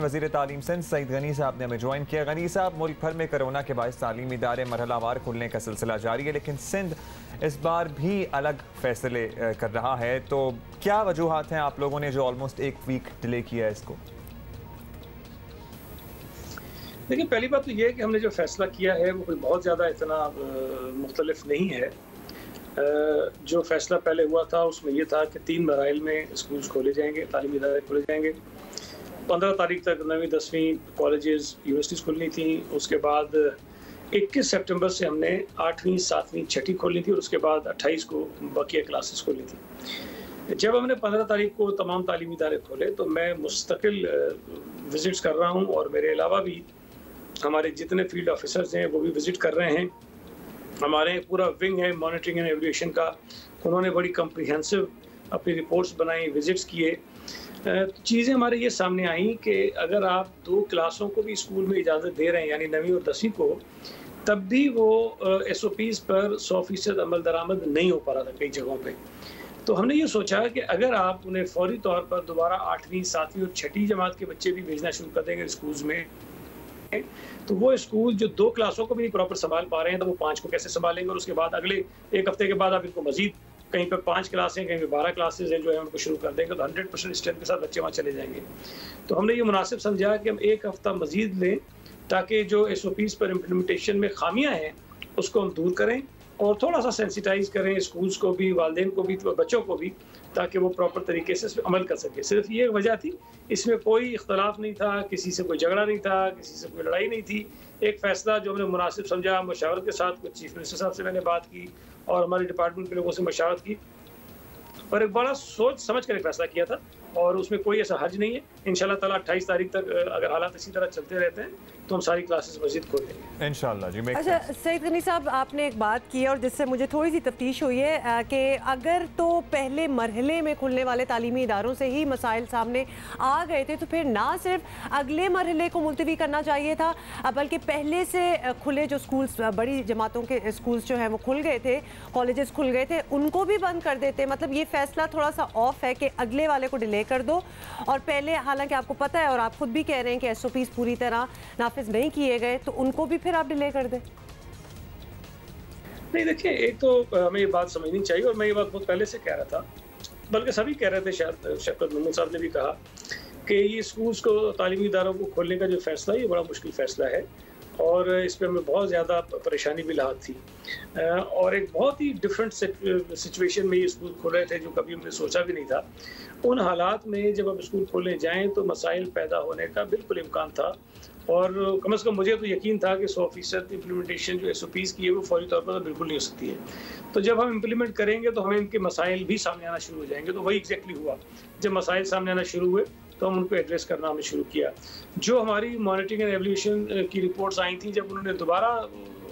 वज़ीर तालीम सिंध सईद गनी साहब ने हमें ज्वाइन किया। गनी साहब, मुल्क भर में कोरोना के बायस तालीमी इदारे मरहलावार खुलने का सिलसिला जारी है, लेकिन सिंध इस बार भी अलग फैसले कर रहा है, तो क्या वजूहात हैं आप लोगों ने जो ऑलमोस्ट एक वीक डिले किया है इसको? देखिए, पहली बात तो ये है कि हमने जो फैसला किया है वो कोई बहुत ज़्यादा इतना मुख्तलिफ नहीं है। जो फैसला पहले हुआ था उसमें ये था कि 3 मराइल में स्कूल्स खोले जाएंगे, तालीमी इदारे खोले जाएंगे। 15 तारीख तक 9वीं 10वीं कॉलेजेस यूनिवर्सिटीज़ खुलनी थी। उसके बाद 21 सितंबर से हमने 8वीं 7वीं 6वीं खोलनी थी और उसके बाद 28 को बाकिया क्लासेस खोली थी। जब हमने 15 तारीख को तमाम तालीमी इदारे खोले तो मैं मुस्तकिल विज़िट्स कर रहा हूँ और मेरे अलावा भी हमारे जितने फील्ड ऑफिसर्स हैं वो भी विज़िट कर रहे हैं। हमारे पूरा विंग है मॉनिटरिंग एंड एवल्यूएशन का, उन्होंने बड़ी कम्प्रिहेंसिव अपनी रिपोर्ट्स बनाई, विज़िट्स किए। चीज़ें हमारे ये सामने आई कि अगर आप 2 क्लासों को भी स्कूल में इजाज़त दे रहे हैं, यानी 9वीं और 10वीं को, तब भी वो SOPs पर 100% अमल दरामद नहीं हो पा रहा था कई जगहों पे। तो हमने ये सोचा कि अगर आप उन्हें फौरी तौर पर दोबारा 8वीं 7वीं और 6वीं जमात के बच्चे भी भेजना शुरू कर देंगे स्कूल्स में, तो वो स्कूल जो 2 क्लासों को भी प्रॉपर संभाल पा रहे हैं तो वो 5 को कैसे संभालेंगे। और उसके बाद अगले 1 हफ्ते के बाद आप इनको मजीद कहीं पर 5 क्लासें, कहीं पर 12 क्लासेज हैं जो है उनको शुरू कर देंगे, तो 100% स्ट्रेंथ के साथ बच्चे वहाँ चले जाएंगे। तो हमने ये मुनासिब समझा कि हम 1 हफ्ता मजीद लें ताकि जो SOPs पर इम्प्लीमेंटेशन में खामियाँ हैं उसको हम दूर करें और थोड़ा सा सेंसिटाइज करें स्कूल्स को भी, वालिदैन को भी, बच्चों को भी, ताकि वो प्रॉपर तरीके से इस पर अमल कर सके। सिर्फ ये वजह थी, इसमें कोई इख्तलाफ नहीं था, किसी से कोई झगड़ा नहीं था, किसी से कोई लड़ाई नहीं थी। एक फ़ैसला जो हमने मुनासिब समझा, मशावरत के साथ कुछ चीफ मिनिस्टर साहब से मैंने बात की और हमारे डिपार्टमेंट के लोगों से मशावरत की और एक बड़ा सोच समझ कर एक फ़ैसला किया था और उसमें कोई ऐसा हर्ज नहीं है। इंशाल्लाह ताला 28 तारीख तक अगर हालात इसी तरह चलते रहते हैं तो हम सारी क्लासेस मज़ीद खोल देंगे इंशाल्लाह जी। अच्छा सईद गनी साहब, आपने एक बात की और जिससे मुझे थोड़ी सी तफ्तीश हुई है कि अगर तो पहले मरहले में खुलने वाले तालीमी इदारों से ही मसाइल सामने आ गए थे तो फिर ना सिर्फ अगले मरहले को मुलतवी करना चाहिए था, बल्कि पहले से खुले जो स्कूल्स, बड़ी जमातों के स्कूल्स जो हैं वो खुल गए थे, कॉलेजेस खुल गए थे, उनको भी बंद कर देते। मतलब ये फैसला थोड़ा सा ऑफ है कि अगले वाले को डिले कर दो और पहले, हालांकि आपको पता है और आप खुद भी कह रहे हैं कि SOPs पूरी तरह नाफिज नहीं किए गए, तो उनको भी फिर आप डिले कर दें। नहीं, देखिए, एक तो हमें ये बात समझनी चाहिए और मैं ये बात बहुत पहले से कह रहा था, बल्कि सभी कह रहे थे, शायद शफकत महमूद साहब ने भी कहा कि ये स्कूल्स को, तालीमी इदारों को खोलने का जो फैसला है ये बड़ा मुश्किल फैसला है और इस पर हमें बहुत ज़्यादा परेशानी भी लाहक थी और एक बहुत ही डिफरेंट सिचुएशन में ये स्कूल खोल रहे थे जो कभी हमने सोचा भी नहीं था। उन हालात में जब अब स्कूल खोलने जाएँ तो मसाइल पैदा होने का बिल्कुल इम्कान था और कम से कम मुझे तो यकीन था कि 100% इम्प्लीमेंटेशन जो SOPs की है वो फौरी तौर पर तो बिल्कुल नहीं हो सकती है। तो जब हम इम्प्लीमेंट करेंगे तो हमें इनके मसाइल भी सामने आना शुरू हो जाएंगे। तो वही एग्जैक्टली हुआ, जब मसाइल सामने आना शुरू हुए तो हम उनको एड्रेस करना हमने शुरू किया। जो हमारी मॉनिटरिंग एंड एवल्यूएशन की रिपोर्ट्स आई थी, जब उन्होंने दोबारा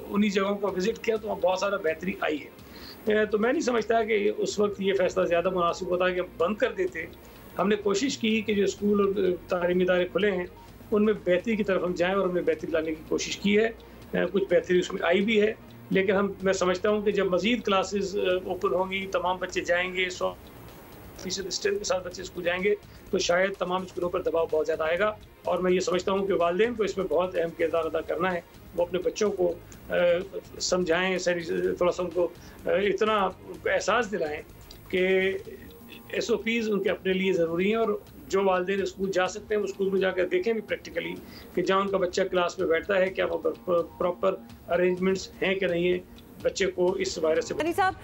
उन्हीं जगहों को विजिट किया तो वहाँ बहुत सारा बेहतरी आई है। तो मैं नहीं समझता कि उस वक्त ये फैसला ज़्यादा मुनासिब होता कि हम बंद कर देते। हमने कोशिश की कि जो स्कूल और तालीमी इदारे खुले हैं उनमें बेहतरी की तरफ हम जाएं और हमने बेहतरी लाने की कोशिश की है। कुछ बेहतरी उसमें आई भी है, लेकिन मैं समझता हूं कि जब मज़ीद क्लासेस ओपन होंगी, तमाम बच्चे जाएंगे, 100% स्ट्रेंथ के साथ बच्चे स्कूल जाएंगे, तो शायद तमाम स्कूलों पर दबाव बहुत ज़्यादा आएगा और मैं ये समझता हूँ कि वालिदैन को इसमें बहुत अहम किरदार अदा करना है। वो अपने बच्चों को समझाएँ, थोड़ा सा उनको इतना एहसास दिलाएँ कि SOPs उनके अपने लिए ज़रूरी हैं और जो वालिदैन स्कूल जा सकते हैं वो स्कूल में जाकर देखें भी प्रैक्टिकली कि जहाँ उनका बच्चा क्लास में बैठता है क्या वो प्रॉपर अरेंजमेंट्स हैं कि नहीं है बच्चे को इस वायरस से। गनी साहब,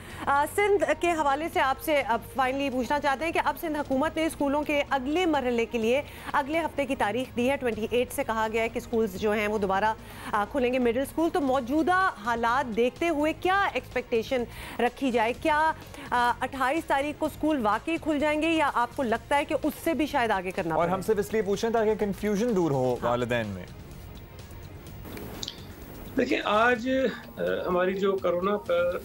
सिंध के हवाले से आपसे अब फाइनली पूछना चाहते हैं कि अब सिंध हुकूमत ने स्कूलों के अगले मरहले के लिए अगले हफ्ते की तारीख दी है। 28 से कहा गया है कि स्कूल्स जो हैं वो दोबारा खुलेंगे, मिडिल स्कूल। तो मौजूदा हालात देखते हुए क्या एक्सपेक्टेशन रखी जाए? क्या 28 तारीख को स्कूल वाकई खुल जाएंगे या आपको लगता है कि उससे भी शायद आगे करना और हम सिर्फ इसलिए पूछें ताकि कंफ्यूजन दूर हो वालिदैन में? देखिए, आज हमारी जो कोरोना पर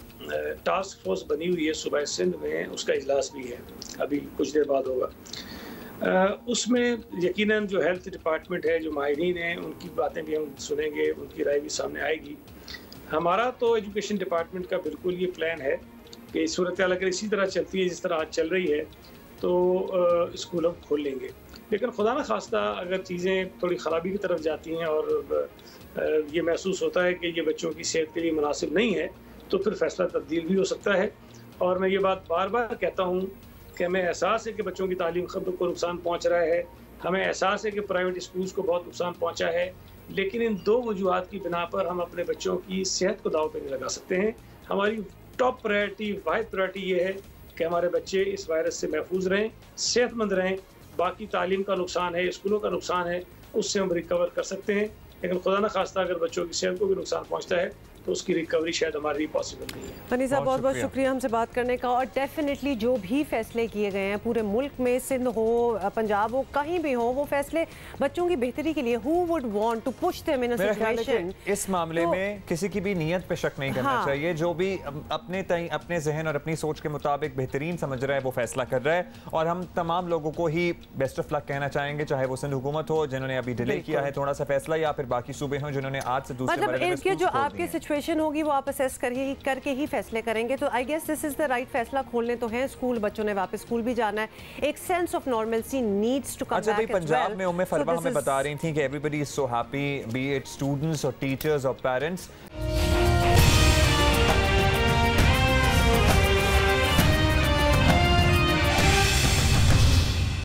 टास्क फोर्स बनी हुई है सूबा सिंध में, उसका इजलास भी है, अभी कुछ देर बाद होगा। उसमें यकीनन जो हेल्थ डिपार्टमेंट है, जो माहिरीन हैं, उनकी बातें भी हम सुनेंगे, उनकी राय भी सामने आएगी। हमारा तो एजुकेशन डिपार्टमेंट का बिल्कुल ये प्लान है कि सूरत हाल अगर इसी तरह चलती है जिस तरह आज चल रही है तो स्कूल हम खोल लेंगे। लेकिन खुदा न खास्ता अगर चीज़ें थोड़ी ख़राबी की तरफ जाती हैं और ये महसूस होता है कि ये बच्चों की सेहत के लिए मुनासिब नहीं है, तो फिर फ़ैसला तब्दील भी हो सकता है। और मैं ये बात बार बार कहता हूँ कि हमें एहसास है कि बच्चों की तालीम को नुकसान पहुँच रहा है, हमें एहसास है कि प्राइवेट स्कूल्स को बहुत नुकसान पहुँचा है, लेकिन इन दो वजूहात की बिना पर हम अपने बच्चों की सेहत को दाव पे नहीं लगा सकते हैं। हमारी टॉप प्रायोरिटी, वाहिद प्रायोरिटी ये है कि हमारे बच्चे इस वायरस से महफूज रहें, सेहतमंद रहें। बाकी तालीम का नुकसान है, स्कूलों का नुकसान है, उससे हम रिकवर कर सकते हैं, लेकिन खुदा न खास्ता अगर बच्चों की सेहत को भी नुकसान पहुँचता है तो उसकी रिकवरी शायद हमारे लिए पॉसिबल नहीं है। हनी साहब बहुत बहुत शुक्रिया हमसे बात करने का। और डेफिनेटली जो भी फैसले किए गए हैं पूरे मुल्क में, सिंध हो, पंजाब हो, कहीं भी हो, वो फैसले बच्चों की बेहतरी के लिए, who would want to push them in a situation. इस मामले में किसी की भी नीयत पे शक नहीं करना चाहिए। जो भी अपने जहन और अपनी सोच के मुताबिक बेहतरीन समझ रहा है वो फैसला कर रहा है, और हम तमाम लोगों को ही बेस्ट ऑफ लक कहना चाहेंगे, चाहे वो सिंध हुकूमत हो जिन्होंने अभी डिले किया है थोड़ा सा फैसला, या फिर बाकी सूबे हों जिन्होंने आज से दूसरे मतलब जो आपकी सिचुएशन होगी वो आप असेस करके ही फैसले करेंगे। तो I guess this is the right फैसला। खोलने तो हैं स्कूल, बच्चों ने वापस स्कूल भी जाना है, एक sense of normalcy needs to come back. अच्छा, पंजाब में उम्मे फरवा हमें बता रही थी कि everybody is so happy, B it students और टीचर्स और पेरेंट्स।